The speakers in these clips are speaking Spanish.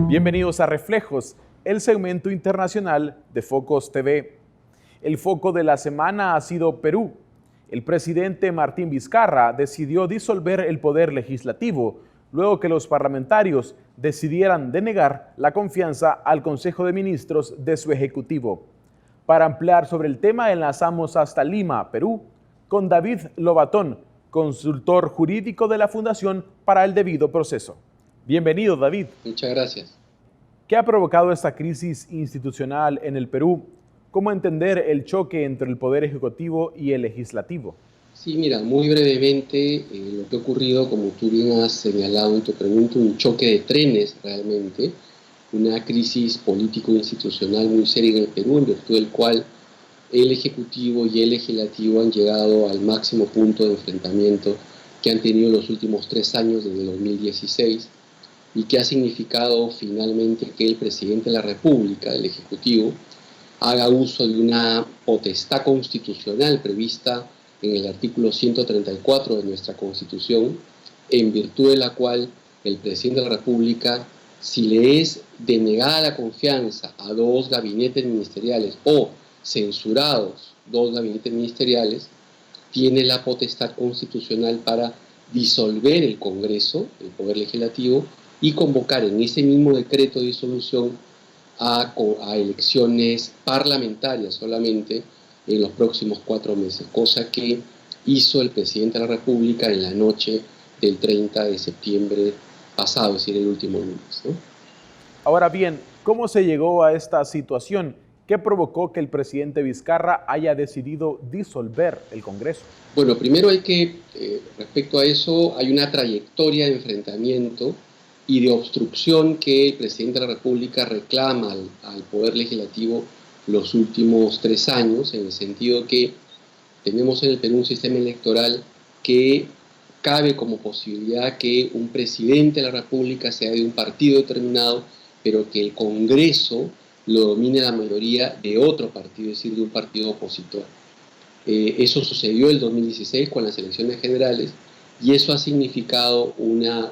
Bienvenidos a Reflejos, el segmento internacional de Focos TV. El foco de la semana ha sido Perú. El presidente Martín Vizcarra decidió disolver el poder legislativo luego que los parlamentarios decidieran denegar la confianza al Consejo de Ministros de su ejecutivo. Para ampliar sobre el tema enlazamos hasta Lima, Perú, con David Lobatón, consultor jurídico de la Fundación para el Debido Proceso. Bienvenido, David. Muchas gracias. ¿Qué ha provocado esta crisis institucional en el Perú? ¿Cómo entender el choque entre el Poder Ejecutivo y el Legislativo? Sí, mira, muy brevemente, lo que ha ocurrido, como tú bien has señalado en tu pregunta, un choque de trenes realmente, una crisis político-institucional muy seria en el Perú, en virtud del cual el Ejecutivo y el Legislativo han llegado al máximo punto de enfrentamiento que han tenido los últimos 3 años desde 2016 y que ha significado finalmente que el presidente de la República, el Ejecutivo, haga uso de una potestad constitucional prevista en el artículo 134 de nuestra Constitución, en virtud de la cual el presidente de la República, si le es denegada la confianza a 2 gabinetes ministeriales o censurados 2 gabinetes ministeriales, tiene la potestad constitucional para disolver el Congreso, el Poder Legislativo, y convocar en ese mismo decreto de disolución a elecciones parlamentarias solamente en los próximos 4 meses, cosa que hizo el presidente de la República en la noche del 30 de septiembre pasado, es decir, el último lunes, ¿no? Ahora bien, ¿cómo se llegó a esta situación? ¿Qué provocó que el presidente Vizcarra haya decidido disolver el Congreso? Bueno, primero respecto a eso, hay una trayectoria de enfrentamiento y de obstrucción que el presidente de la República reclama al Poder Legislativo los últimos 3 años, en el sentido que tenemos en el Perú un sistema electoral que cabe como posibilidad que un presidente de la República sea de un partido determinado, pero que el Congreso lo domine la mayoría de otro partido, es decir, de un partido opositor. Eso sucedió en el 2016 con las elecciones generales y eso ha significado una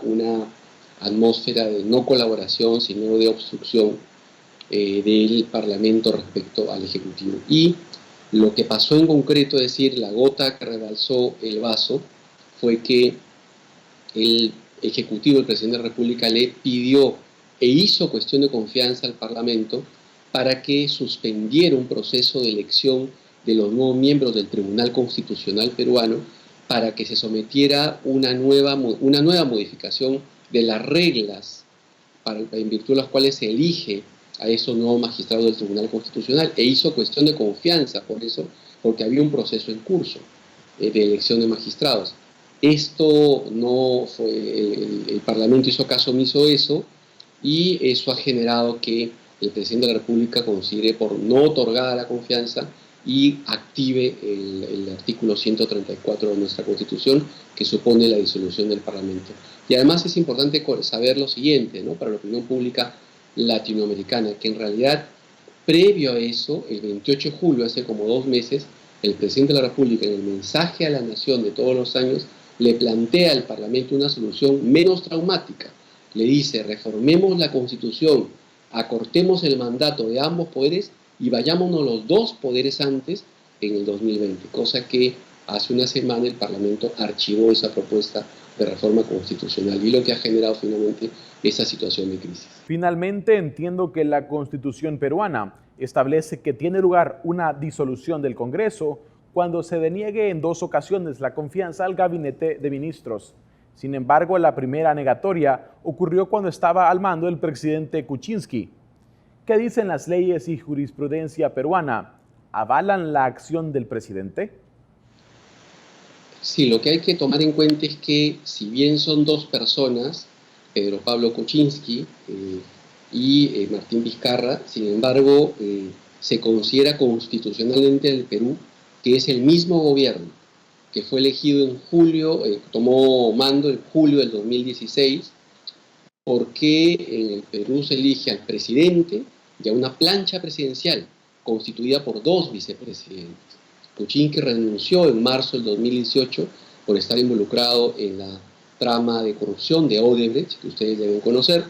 atmósfera de no colaboración, sino de obstrucción del Parlamento respecto al Ejecutivo. Y lo que pasó en concreto, es decir, la gota que rebalsó el vaso, fue que el Ejecutivo, el presidente de la República, le pidió e hizo cuestión de confianza al Parlamento para que suspendiera un proceso de elección de los nuevos miembros del Tribunal Constitucional peruano para que se sometiera una nueva modificación de las reglas en virtud de las cuales se elige a esos nuevos magistrados del Tribunal Constitucional, e hizo cuestión de confianza por eso, porque había un proceso en curso de elección de magistrados. Esto no fue, el Parlamento hizo caso omiso de eso, y eso ha generado que el presidente de la República considere por no otorgada la confianza y active el artículo 134 de nuestra Constitución, que supone la disolución del Parlamento. Y además es importante saber lo siguiente, ¿no?, para la opinión pública latinoamericana, que en realidad, previo a eso, el 28 de julio, hace como 2 meses, el presidente de la República, en el mensaje a la nación de todos los años, le plantea al Parlamento una solución menos traumática. Le dice: reformemos la Constitución, acortemos el mandato de ambos poderes y vayámonos los 2 poderes antes en el 2020, cosa que hace una semana el Parlamento archivó esa propuesta de reforma constitucional, y lo que ha generado finalmente esa situación de crisis. Finalmente, entiendo que la Constitución peruana establece que tiene lugar una disolución del Congreso cuando se deniegue en 2 ocasiones la confianza al Gabinete de Ministros. Sin embargo, la primera negatoria ocurrió cuando estaba al mando el presidente Kuczynski. ¿Qué dicen las leyes y jurisprudencia peruana? ¿Avalan la acción del presidente? Sí, lo que hay que tomar en cuenta es que, si bien son 2 personas, Pedro Pablo Kuczynski y Martín Vizcarra, sin embargo, se considera constitucionalmente en el Perú que es el mismo gobierno que fue elegido en julio, tomó mando en julio del 2016, porque en el Perú se elige al presidente y a una plancha presidencial constituida por 2 vicepresidentes. Kuczynski renunció en marzo del 2018 por estar involucrado en la trama de corrupción de Odebrecht, que ustedes deben conocer,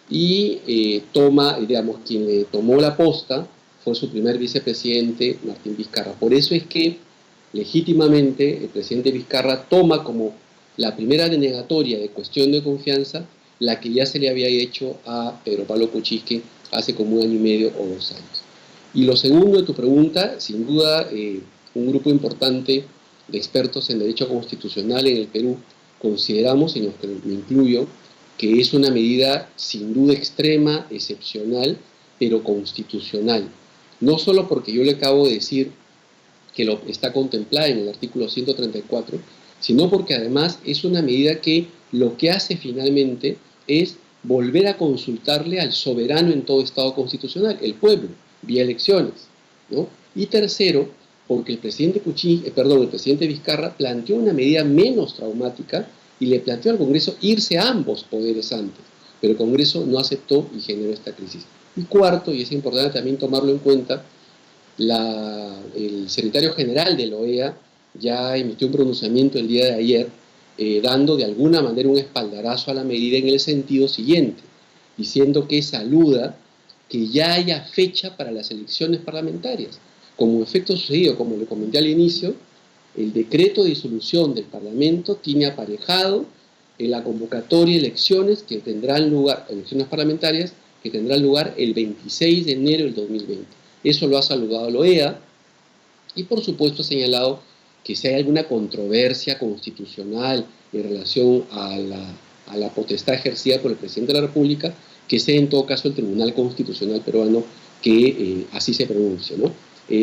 y toma, digamos, quien le tomó la posta fue su primer vicepresidente, Martín Vizcarra. Por eso es que legítimamente el presidente Vizcarra toma como la primera denegatoria de cuestión de confianza la que ya se le había hecho a Pedro Pablo Kuczynski hace como 1 año y medio o 2 años. Y lo segundo de tu pregunta, sin duda, un grupo importante de expertos en derecho constitucional en el Perú consideramos, en los que me incluyo, que es una medida sin duda extrema, excepcional, pero constitucional. No solo porque yo le acabo de decir que lo está contemplada en el artículo 134, sino porque además es una medida que lo que hace finalmente es volver a consultarle al soberano en todo Estado constitucional, el pueblo, vía elecciones, ¿no? Y tercero, porque el presidente el presidente Vizcarra planteó una medida menos traumática y le planteó al Congreso irse a ambos poderes antes, pero el Congreso no aceptó y generó esta crisis. Y cuarto, y es importante también tomarlo en cuenta, el secretario general de la OEA ya emitió un pronunciamiento el día de ayer dando de alguna manera un espaldarazo a la medida en el sentido siguiente, diciendo que saluda que ya haya fecha para las elecciones parlamentarias. Como efecto sucedido, como le comenté al inicio, el decreto de disolución del Parlamento tiene aparejado en la convocatoria de elecciones que tendrán lugar, elecciones parlamentarias, que tendrán lugar el 26 de enero del 2020. Eso lo ha saludado la OEA y por supuesto ha señalado que si hay alguna controversia constitucional en relación a la potestad ejercida por el presidente de la República, que sea en todo caso el Tribunal Constitucional peruano que así se pronuncie, ¿no?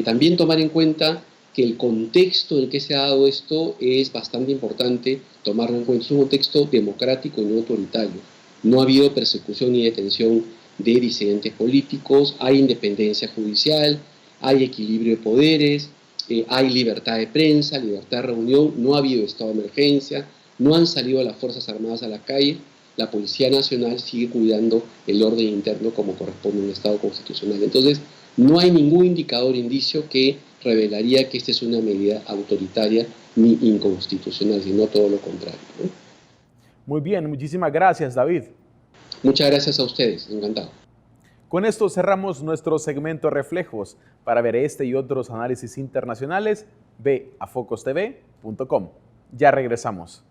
También tomar en cuenta que el contexto en el que se ha dado esto es bastante importante tomarlo en cuenta. Es un contexto democrático y no autoritario. No ha habido persecución ni detención de disidentes políticos, hay independencia judicial, hay equilibrio de poderes, hay libertad de prensa, libertad de reunión, no ha habido estado de emergencia, no han salido las Fuerzas Armadas a la calle, la Policía Nacional sigue cuidando el orden interno como corresponde a un Estado constitucional. Entonces, no hay ningún indicador, indicio que revelaría que esta es una medida autoritaria ni inconstitucional, sino todo lo contrario, ¿no? Muy bien, muchísimas gracias, David. Muchas gracias a ustedes, encantado. Con esto cerramos nuestro segmento Reflejos. Para ver este y otros análisis internacionales, ve a focostv.com. Ya regresamos.